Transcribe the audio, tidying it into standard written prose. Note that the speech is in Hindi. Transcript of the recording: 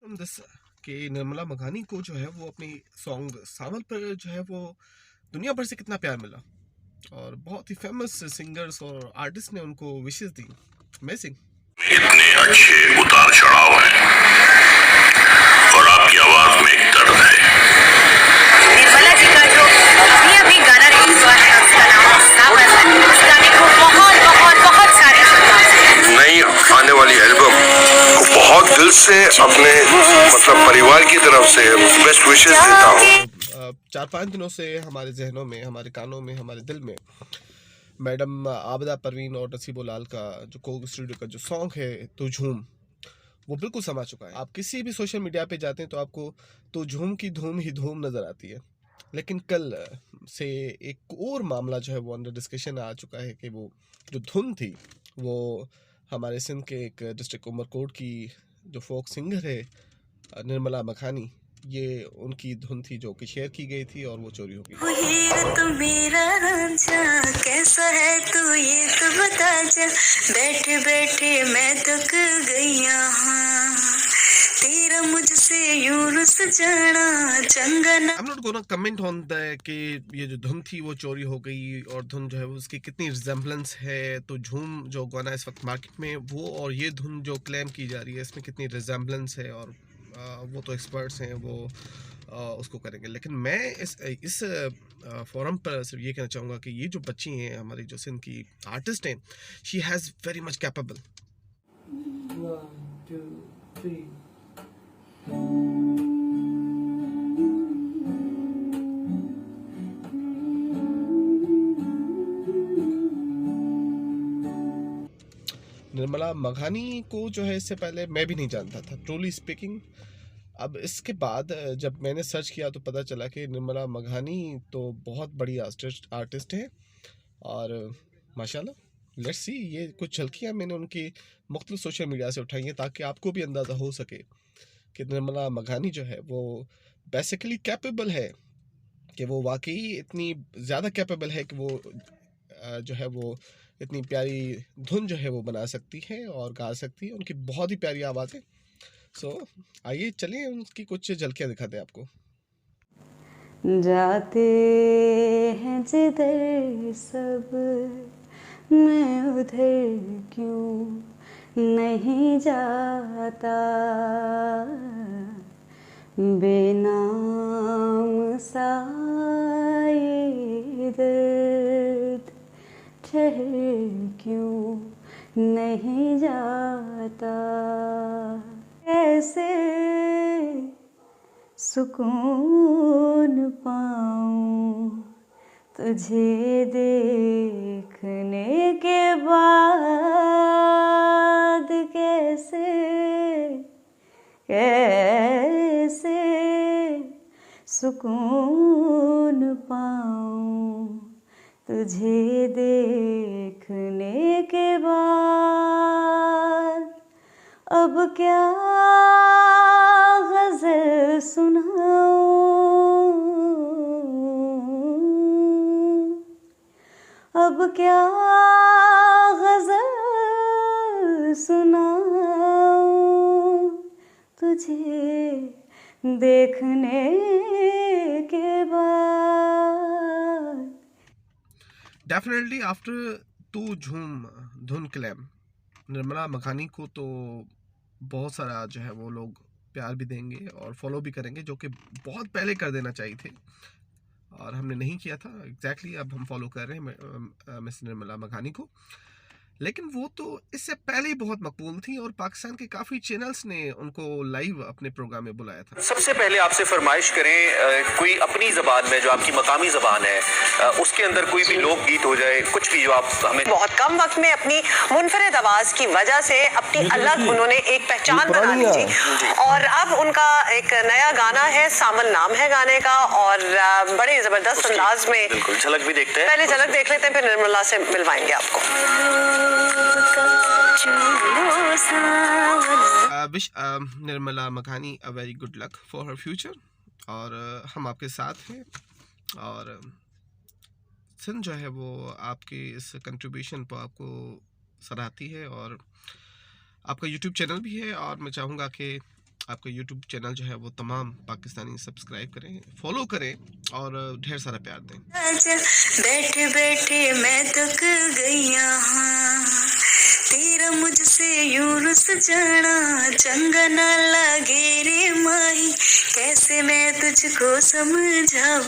दिस कि निर्मला मघानी को जो है वो अपनी सॉन्ग सावन पर जो है वो दुनिया भर से कितना प्यार मिला और बहुत ही फेमस सिंगर्स और आर्टिस्ट ने उनको विशेष दी। अमेजिंग। इतने अच्छे उतार चढ़ाव हैं और आपकी आवाज में एक दर्द है। निर्मला जी का जो अभी अभी गाना रिलीज हुआ है उसका नाम सावन है। उस गाने को बहुत बहुत बहुत सारे शुभकामनाएं। नई आने वाली एल्बम को बहुत दिल से अपने परिवार की तरफ से बेस्ट विशेस देता हूँ। 4-5 दिनों से हमारे जहनों में, हमारे कानों में, हमारे दिल में मैडम आबिदा परवीन और नसीबो लाल का जो कोक स्टूडियो का जो सॉन्ग है तो झूम, वो बिल्कुल समा चुका है। आप किसी भी सोशल मीडिया पे जाते हैं तो आपको तो झूम की धूम ही धूम नज़र आती है। लेकिन कल से एक और मामला जो है वो अंडर डिस्कशन आ चुका है कि वो जो धुन थी वो हमारे सिंध के एक डिस्ट्रिक्ट उमरकोट की जो फोक सिंगर है निर्मला मघानी, ये उनकी धुन थी जो कि शेयर की गई थी और वो चोरी हो गई। तो मेरा रांझा कैसा है तू ये तो बता जा, बैठे बैठे मैं थक गईया हाँ, तेरा मुझसे यूं रुस जाना चंगना। I'm not gonna comment on the कि ये जो धुन थी वो चोरी हो गई और धुन जो है वो उसकी कितनी रिजेम्बलेंस है। तो झूम जो गाना इस वक्त मार्केट में वो और ये धुन जो क्लेम की जा रही है इसमें कितनी रिजेम्बलेंस है और वो तो एक्सपर्ट्स हैं, वो उसको करेंगे। लेकिन मैं इस फोरम पर सिर्फ ये कहना चाहूँगा कि ये जो बच्ची हैं हमारी जो सिंध की आर्टिस्ट हैं, she has very much capable. 1 2 3 Nirmala मघानी को जो है इससे पहले मैं भी नहीं जानता था, ट्रूली स्पीकिंग। अब इसके बाद जब मैंने सर्च किया तो पता चला कि निर्मला मघानी तो बहुत बड़ी आर्टिस्ट है और माशाल्लाह लेट्स सी, ये कुछ झलकियाँ मैंने उनकी मुख्तलिफ सोशल मीडिया से उठाई हैं ताकि आपको भी अंदाज़ा हो सके कि निर्मला मघानी जो है वो बेसिकली कैपेबल है, कि वो वाकई इतनी ज़्यादा कैपेबल है कि वो जो है वो इतनी प्यारी धुन जो है वो बना सकती है और गा सकती है। उनकी बहुत ही प्यारी आवाज़ है। सो आइए चलिए उनकी कुछ झलकियाँ दिखाते हैं आपको। जाते हैं जिधर सब मैं उधर क्यों नहीं जाता, बेनाम सा ये दर्द ठहर क्यों नहीं जाता, ऐसे सुकून पाऊं तुझे देखने के बाद, कैसे कैसे सुकून पाऊं तुझे देखने के बाद। अब क्या गज़ल सुनाऊं, अब क्या गज़ल सुनाऊं तुझे देखने के बाद। डेफिनेटली आफ्टर तू झूम धुन क्लैम, निर्मला मघानी को तो बहुत सारा जो है वो लोग प्यार भी देंगे और फॉलो भी करेंगे, जो कि बहुत पहले कर देना चाहिए थे और हमने नहीं किया था। एग्जैक्टली अब हम फॉलो कर रहे हैं मिस निर्मला मघानी को। लेकिन वो तो इससे पहले ही बहुत मकबूल थी और पाकिस्तान के काफ़ी चैनल्स ने उनको लाइव अपने प्रोग्राम में बुलाया था। सबसे पहले आपसे फरमाइश करें कोई अपनी ज़बान में जो आपकी मकामी ज़बान है उसके अंदर कोई भी लोकगीत हो जाए, कुछ भी जो आप हमें। बहुत कम वक्त में अपनी मुनफरिद आवाज की वजह से अपनी अलग उन्होंने एक पहचान बना ली थी और अब उनका एक नया गाना है, सावन नाम है गाने का और बड़े जबरदस्त अंदाज में बिल्कुल झलक भी देखते हैं। पहले झलक देख लेते हैं, फिर निर्मला से मिलवाएंगे आपको। विश निर्मला मघानी a very good luck for her future और हम आपके साथ हैं और सिंध जो है वो आपके इस कंट्रीब्यूशन पर आपको सराहती है और आपका यूट्यूब चैनल भी है और मैं चाहूँगा कि आपका यूट्यूब चैनल जो है वो तमाम पाकिस्तानी सब्सक्राइब करें, फॉलो करें और ढेर सारा प्यार दें। आजा बैठे बैठे मैं थक गई हाँ, तेरा मुझसे यूं रुस जाना चंगा ना लगे रे माही, कैसे मैं तुझको समझाऊं।